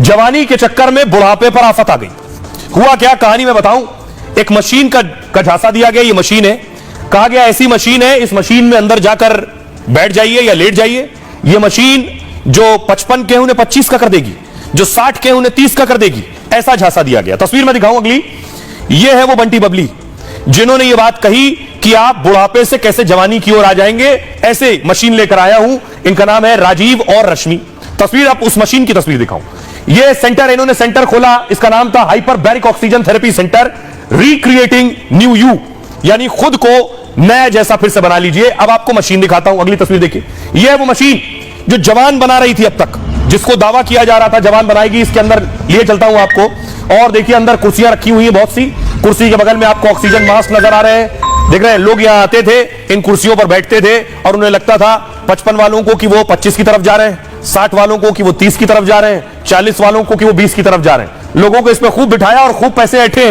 जवानी के चक्कर में बुढ़ापे पर आफत आ गई। हुआ क्या, कहानी में बताऊं। एक मशीन का झांसा दिया गया, ये मशीन है, कहा गया ऐसी मशीन है, इस मशीन में अंदर जाकर बैठ जाइए या लेट जाइए, ये मशीन जो 55 के उन्हें 25 का कर देगी, जो 60 के उन्हें 30 का कर देगी, ऐसा झांसा दिया गया। तस्वीर में दिखाऊं अगली, ये है वो बंटी बबली जिन्होंने ये बात कही कि आप बुढ़ापे से कैसे जवानी की ओर आ जाएंगे, ऐसे मशीन लेकर आया हूं। इनका नाम है राजीव और रश्मि। तस्वीर, आप उस मशीन की तस्वीर दिखाऊं। ये सेंटर, इन्होंने सेंटर खोला, इसका नाम था hyperbaric oxygen therapy centre, recreating new you, यानी खुद को नया जैसा फिर से बना लीजिए। अब आपको मशीन दिखाता हूं, अगली तस्वीर देखिए। यह है वो मशीन जो जवान बना रही थी अब तक, जिसको दावा किया जा रहा था जवान बनाएगी। इसके अंदर लिए चलता हूं आपको, और देखिए अंदर कुर्सियां रखी हुई हैं बहुत सी। कुर्सी के बगल में आपको ऑक्सीजन मास्क नजर आ रहे हैं, देख रहे हैं। लोग यहां आते थे, इन कुर्सियों पर बैठते थे और उन्हें लगता था 55 वालों को कि वो 25 की तरफ जा रहे हैं, 60 वालों को कि वो 30 की तरफ जा रहे हैं, 40 वालों को कि वो 20 की तरफ जा रहे हैं। लोगों को इसमें खूब बिठाया और खूब पैसे ऐंठे।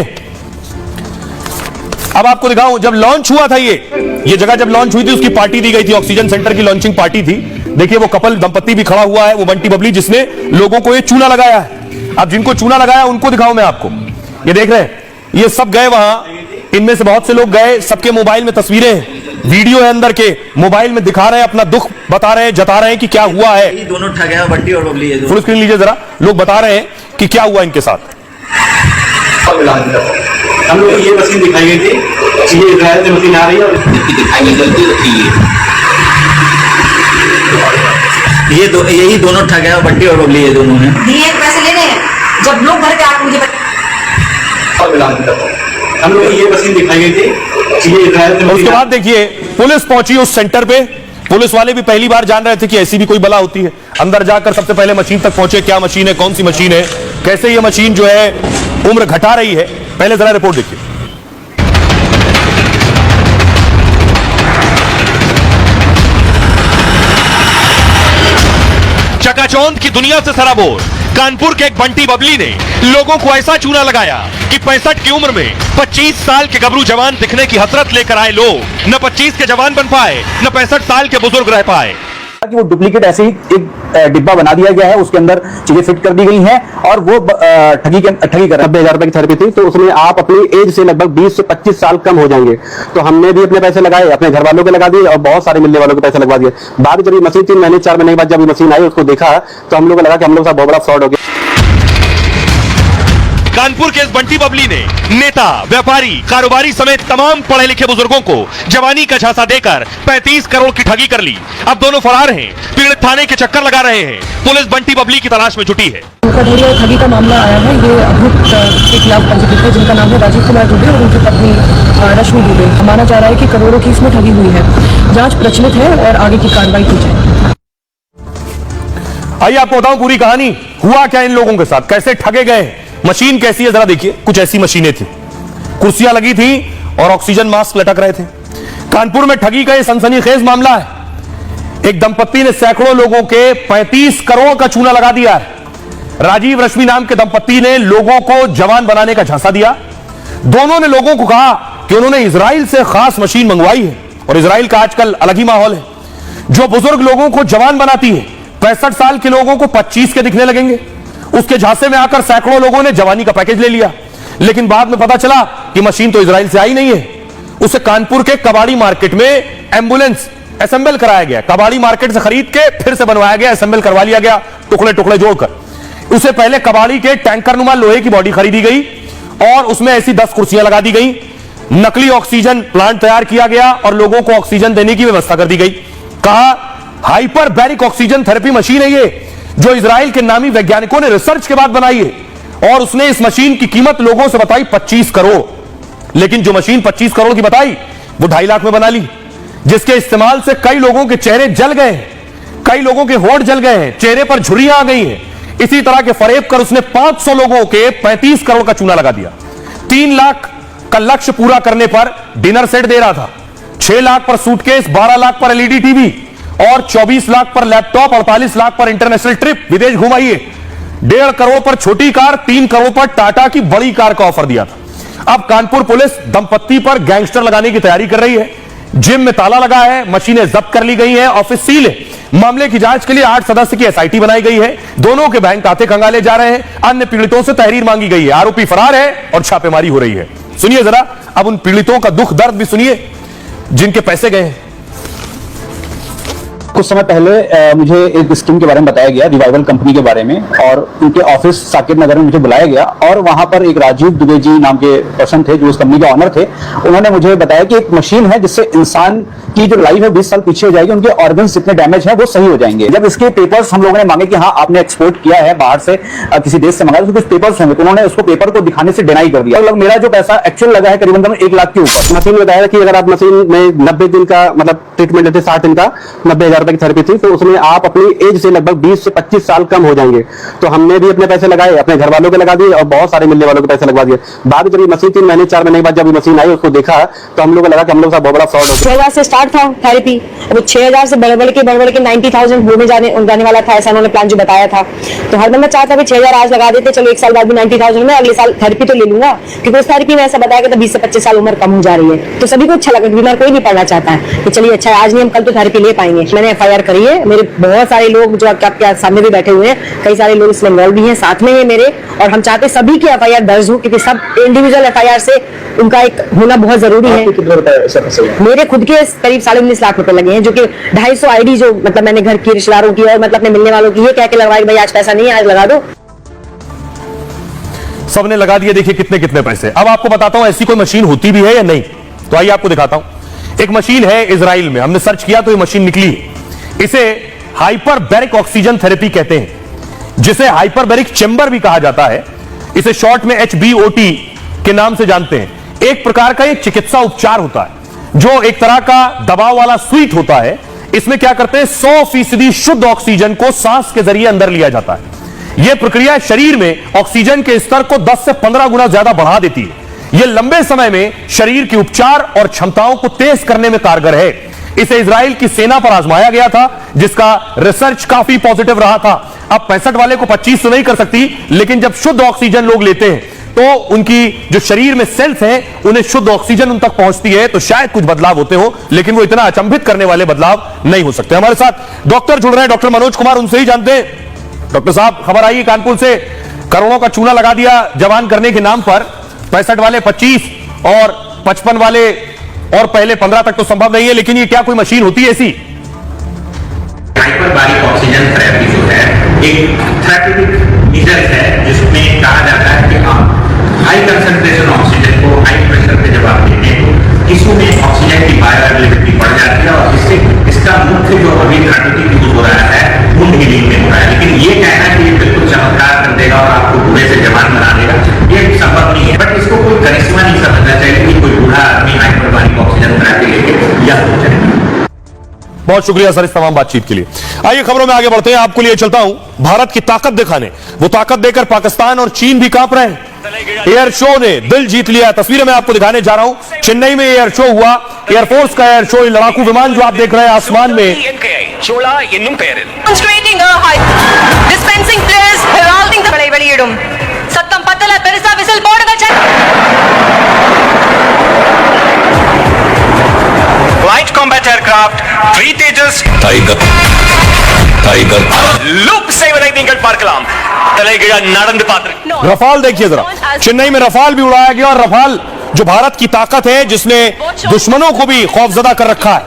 अब आपको दिखाऊं, जब लॉन्च हुआ था ये जगह जब लॉन्च हुई थी, उसकी पार्टी दी गई थी, ऑक्सीजन सेंटर की लॉन्चिंग पार्टी थी। देखिए वो कपल दंपत्ति भी खड़ा हुआ है, वो बंटी बबली जिसने लोगों को ये चूना लगाया है। अब जिनको चूना लगाया उनको दिखाऊं मैं आपको, ये देख रहे हैं, ये सब गए वहां, इनमें से बहुत से लोग गए, सबके मोबाइल में तस्वीरें हैं, वीडियो है अंदर के, मोबाइल में दिखा रहे हैं, अपना दुख बता रहे हैं, जता रहे हैं कि क्या हुआ है। ये दोनों ठग है, बंटी और बबली है। फुल स्क्रीन लीजिए जरा, लोग बता रहे हैं कि क्या हुआ इनके साथ। हम लोग ये मशीन दिखाई गई थी, ये इजराइल से मशीन आ रही है और दिखाई गई गलती होती है। यही दोनों ठग है, बंटी और बबली है दोनों ने। दिए पैसे ले रहे हैं, जब लोग भर के आके मुझे हम लोग ये मशीन दिखाई गई थी, ये इजराइल से। उसके बाद देखिए पुलिस पहुंची उस सेंटर पे। पुलिस वाले भी पहली बार जान रहे थे कि ऐसी भी कोई बला होती है। अंदर जाकर सबसे पहले मशीन तक पहुंचे, क्या मशीन है, कौन सी मशीन है, कैसे ये मशीन जो है उम्र घटा रही है। पहले जरा रिपोर्ट देखिए। चकाचौंध की दुनिया से सराबोर कानपुर के एक बंटी बबली ने लोगों को ऐसा चूना लगाया कि 65 की उम्र में 25 साल के गबरू जवान दिखने की हसरत लेकर आए लोग न 25 के जवान बन पाए, न 65 साल के बुजुर्ग रह पाए। कि वो डुप्लीकेट ऐसे ही एक डिब्बा बना दिया गया है, उसके अंदर चीजें फिट कर दी गई हैं और वो ठगी कर 90,000 रुपए की थेरेपी थी। तो उसमें आप अपनी एज से लगभग 20 से 25 साल कम हो जाएंगे। तो हमने भी अपने पैसे लगाए, अपने घर वालों के लगा दिए और बहुत सारे मिलने वालों के पैसे लगवा दिए। बाद में जब ये मशीन 3 महीने 4 महीने के बाद जब ये मशीन आई, उसको देखा तो हम लोग को लगा कि हम लोग का बहुत बड़ा फ्रॉड हो गया। कानपुर के इस बंटी बबली ने नेता, व्यापारी, कारोबारी समेत तमाम पढ़े लिखे बुजुर्गों को जवानी का झांसा देकर 35 करोड़ की ठगी कर ली। अब दोनों फरार हैं, पीड़ित थाने के चक्कर लगा रहे हैं। पुलिस बंटी बबली की तलाश में जुटी है। धोखाधड़ी और ठगी का मामला आया है। ये अभियुक्त के खिलाफ पंजीकृत है, जिनका नाम है राजीव कुमार दुबे और उनकी पत्नी रश्मि दुबे। माना जा रहा है कि करोड़ों की इसमें ठगी हुई है। जाँच प्रचलित है और आगे की कार्रवाई की जाए। आइए आपको बताऊं पूरी कहानी, हुआ क्या इन लोगों के साथ, कैसे ठगे गए। मशीन कैसी है जरा देखिए, कुछ ऐसी मशीनें थी, कुर्सियां लगी थी और ऑक्सीजन मास्क लटक रहे थे। कानपुर में ठगी का यह सनसनीखेज मामला है। एक दंपत्ति ने सैकड़ों लोगों के 35 करोड़ का चूना लगा दिया है। राजीव रश्मि नाम के दंपत्ति ने लोगों को जवान बनाने का झांसा दिया। दोनों ने लोगों को कहा कि उन्होंने इजराइल से खास मशीन मंगवाई है और इजराइल का आजकल अलग ही माहौल है, जो बुजुर्ग लोगों को जवान बनाती है। 65 साल के लोगों को 25 के दिखने लगेंगे। उसके झांसे में आकर सैकड़ों लोगों ने जवानी का पैकेज ले लिया, लेकिन बाद में पता चला कि मशीन तो इजराइल से आई नहीं है। उसे कानपुर के कबाड़ी मार्केट में एम्बुलेंस असेंबल कराया गया, कबाड़ी मार्केट से खरीद के फिर से बनवाया गया, असेंबल करवा लिया गया टुकड़े टुकड़े जोड़कर। उसे पहले कबाड़ी के टैंकर नुमा लोहे की बॉडी खरीदी गई और उसमें ऐसी 10 कुर्सियां लगा दी गई। नकली ऑक्सीजन प्लांट तैयार किया गया और लोगों को ऑक्सीजन देने की व्यवस्था कर दी गई। कहा हाइपरबैरिक ऑक्सीजन थेरेपी मशीन है ये, जो इजराइल के नामी वैज्ञानिकों ने रिसर्च के बाद बनाई है। और उसने इस मशीन की कीमत लोगों से बताई 25 करोड़, लेकिन जो मशीन 25 करोड़ की बताई वो 2.5 लाख में बना ली, जिसके इस्तेमाल से कई लोगों के चेहरे जल गए हैं, कई लोगों के होंठ जल गए हैं, चेहरे पर झुर्रियां आ गई हैं। इसी तरह के फरेब कर उसने 500 लोगों के 35 करोड़ का चूना लगा दिया। 3 लाख का लक्ष्य पूरा करने पर डिनर सेट दे रहा था, 6 लाख पर सूटकेस, 12 लाख पर एलईडी टीवी और 24 लाख पर लैपटॉप, 48 लाख पर इंटरनेशनल ट्रिप, विदेश घुमाइए। 1.5 करोड़ पर छोटी कार, 3 करोड़ पर टाटा की बड़ी कार का ऑफर दिया था। अब कानपुर पुलिस दंपत्ति पर गैंगस्टर लगाने की तैयारी कर रही है। जिम में ताला लगा है, मशीनें जब्त कर ली गई हैं, ऑफिस सील है। मामले की जांच के लिए 8 सदस्य की एसआईटी बनाई गई है। दोनों के बैंक खाते खंगाले जा रहे हैं। अन्य पीड़ितों से तहरीर मांगी गई है। आरोपी फरार है और छापेमारी हो रही है। सुनिए जरा अब उन पीड़ितों का दुख दर्द भी सुनिए जिनके पैसे गए हैं। कुछ समय पहले मुझे एक स्कीम के बारे में बताया गया, रिवाइवल कंपनी के बारे में, और उनके ऑफिस साकेत नगर में मुझे बुलाया गया और वहां पर एक राजीव दुबे जी नाम के पर्सन थे जो उस कंपनी के ऑनर थे। उन्होंने मुझे बताया कि एक मशीन है जिससे इंसान की जो लाइफ है 20 साल पीछे हो जाएगी, उनके ऑर्गन्स जितने डैमेज है वो सही हो जाएंगे। जब इसके पेपर्स हम लोगों ने मांगे कि हाँ आपने एक्सपोर्ट किया है बाहर से, किसी देश से मंगाया, तो कुछ पेपर्स होंगे, तो उन्होंने उसको पेपर को दिखाने से डिनाई कर दिया। मतलब मेरा जो पैसा एक्चुअल लगा है करीबन 1 लाख के ऊपर। मशीन में बताया कि अगर आप मशीन में 90 दिन का मतलब ट्रीटमेंट लेते, 60 दिन का 90,000 रुपए की थेरेपी थी, तो उसमें आप अपनी एज से लगभग 20 से 25 साल कम हो जाएंगे। तो हमने भी अपने पैसे लगाए, अपने घर वालों के लगा दिए और बहुत सारे मिलने वालों के पैसे लगवा दिए। बाद में जब ये मशीन 3 महीने 4 महीने के बाद जब ये मशीन आई उसको देखा तो हम लोग को लगा कि हम लोग का बहुत बड़ा फ्रॉड हो गया। 6,000 से स्टार्ट था थेरेपी, अब 6,000 से बढ़ बढ़ के 90,000 होने जाने वाला था, ऐसा उन्होंने प्लान जो बताया था। तो हर मैं चाहता भी 6,000 आज लगा देते, चलो 1 साल बाद भी 90,000 में, अगले साल थेरेपी तो ले लूंगा, क्योंकि उस थेरेपी में ऐसा बताया गया था 20 से 25 साल उम्र कम हो जा रही है। तो सभी को अच्छा लगा, बीमार कोई नहीं पड़ना चाहता है कि चलिए अच्छा आज नहीं हम कल तो थेरेपी ले पाएंगे। मैंने FIR करी है, मेरे बहुत सारे लोग जो आपके सामने भी बैठे हुए हैं, कई सारे लोग इसमें इन्वॉल्व भी हैं, साथ में है मेरे, और हम चाहते सभी की FIR दर्ज हो, क्योंकि सब इंडिविजुअल FIR से उनका एक होना बहुत जरूरी है। मेरे खुद के करीब 19.5 लाख रुपए लगे हैं, जो कि 250 ID जो मतलब मैंने घर की रिश्तेदारों की और मतलब अपने मिलने वालों की ये कह के लगवाई भाई आज पैसा नहीं है आज लगा दो। सबने लगा दिए। देखिए कितने कितने पैसे। अब आपको बताता हूं ऐसी कोई मशीन होती भी है या नहीं, तो आइए आपको दिखाता हूं। एक मशीन है इजराइल में, हमने सर्च किया तो ये मशीन निकली है। इसे हाइपरबैरिक ऑक्सीजन थेरेपी कहते हैं, जिसे हाइपरबैरिक चेंबर भी कहा जाता है। इसे शॉर्ट में HBOT के नाम से जानते हैं। एक प्रकार का एक चिकित्सा उपचार होता है जो एक तरह का दबाव वाला स्वीट होता है। इसमें क्या करते हैं 100% शुद्ध ऑक्सीजन को सांस के जरिए अंदर लिया जाता है। यह प्रक्रिया शरीर में ऑक्सीजन के स्तर को 10 से 15 गुना ज्यादा बढ़ा देती है। यह लंबे समय में शरीर के उपचार और क्षमताओं को तेज करने में कारगर है। इसे इजराइल की सेना पर आजमाया गया था, जिसका रिसर्च काफी पॉजिटिव रहा था। अब 65 वाले को 25 तो नहीं कर सकती, लेकिन जब शुद्ध ऑक्सीजन लोग लेते हैं तो उनकी जो शरीर में सेल्स हैं उन्हें शुद्ध ऑक्सीजन उन तक पहुंचती है, तो शायद कुछ बदलाव होते हो, लेकिन वो इतना अचंभित करने वाले बदलाव नहीं हो सकते। हमारे साथ डॉक्टर जुड़ रहे हैं, डॉक्टर मनोज कुमार, उनसे ही जानते हैं। डॉक्टर साहब, खबर आई कानपुर से करोड़ों का चूना लगा दिया जवान करने के नाम पर। 65 वाले 25 और 55 वाले और पहले 15 तक तो संभव नहीं है, लेकिन ये क्या कोई मशीन होती है ऐसी? हाइपरबारिक ऑक्सीजन थेरेपी जो है एक थेरेप्यूटिक मेजर है, जिसमें कहा जाता है कि आप हाई कंसंट्रेशन ऑक्सीजन को हाई प्रेशर पे जब आप लेते हैं तो टिश्यू में ऑक्सीजन की बायोअवेलेबिलिटी बढ़ जाती है, और इससे इसका मुख्य जो अभी थेरेप्यूटिक यूज हो रहा है वुंड हीलिंग में हो रहा है। लेकिन ये कहना कि ये बिल्कुल चमत्कार कर देगा और आपको बूढ़े से जवान बना देगा, ये संभव नहीं है। बट इसको कोई करिश्मा नहीं समझना चाहिए कि कोई बूढ़ा आदमी हाइपरबारिक ऑक्सीजन थेरेपी लेके या हो जाए। बहुत शुक्रिया सर इस तमाम बातचीत के लिए। आइए खबरों में आगे बढ़ते हैं। आपको लिए चलता हूं भारत की ताकत दिखाने। वो ताकत देकर पाकिस्तान और चीन भी कांप रहे हैं। एयर शो ने दिल जीत लिया। तस्वीरें मैं आपको दिखाने जा रहा हूं। चेन्नई में एयर शो हुआ, एयरफोर्स का एयर शो। लड़ाकू विमान जो आप देख रहे हैं आसमान में, dispensing players heralding the வெளியிடும் சத்தம் பத்தல பெருசா விசில் போடுங்க Light combat aircraft 3 Tejas Tiger loop செய்வதை நீங்கள் பார்க்கலாம் தலைகீழ நடந்து பார்த்து। रफाल देखिए जरा, चेन्नई में रफाल भी उड़ाया गया, और रफाल जो भारत की ताकत है जिसने दुश्मनों को भी खौफजदा कर रखा है।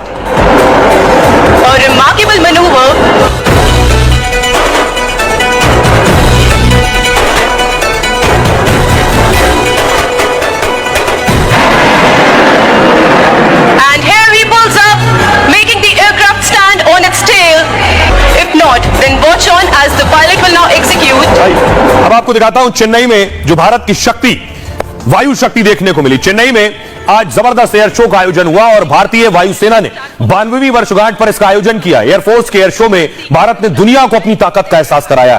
A remarkable maneuver. And here he pulls up, making the aircraft stand on its tail. If not, then watch on as the pilot will now execute. अब आपको दिखाता हूं चेन्नई में जो भारत की शक्ति, वायु शक्ति देखने को मिली। चेन्नई में आज जबरदस्त एयर शो का आयोजन हुआ और भारतीय वायुसेना ने 92वीं वर्षगांठ पर इसका आयोजन किया। एयरफोर्स के एयर शो में भारत ने दुनिया को अपनी ताकत का एहसास कराया।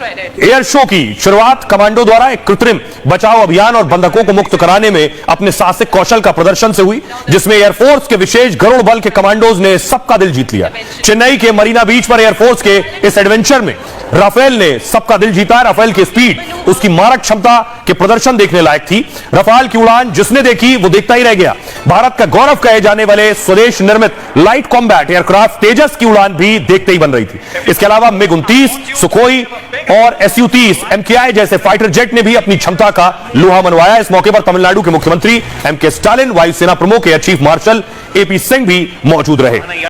एयर शो की शुरुआत कमांडो द्वारा एक कृत्रिम बचाव अभियान और बंधकों को मुक्त कराने में अपने साहसिक कौशल का प्रदर्शन से हुई, जिसमें एयरफोर्स के विशेष गरुड़ बल के कमांडोज ने सबका दिल जीत लिया। चेन्नई के मरीना बीच पर एयरफोर्स के इस एडवेंचर में राफेल ने सबका दिल जीता। राफेल की स्पीड, उसकी मारक क्षमता के प्रदर्शन देखने लायक थी। रफाल की उड़ान जिसने देखी वो देखता ही रह गया। भारत का गौरव कहे जाने वाले स्वदेश निर्मित लाइट कॉम्बैट एयरक्राफ्ट तेजस की उड़ान भी देखते ही बन रही थी। इसके अलावा मिग-29, सुखोई और Su-30 MKI जैसे फाइटर जेट ने भी अपनी क्षमता का लोहा मनवाया। इस मौके पर तमिलनाडु के मुख्यमंत्री M.K. स्टालिन, वायुसेना प्रमुख air chief marshal AP Singh भी मौजूद रहे।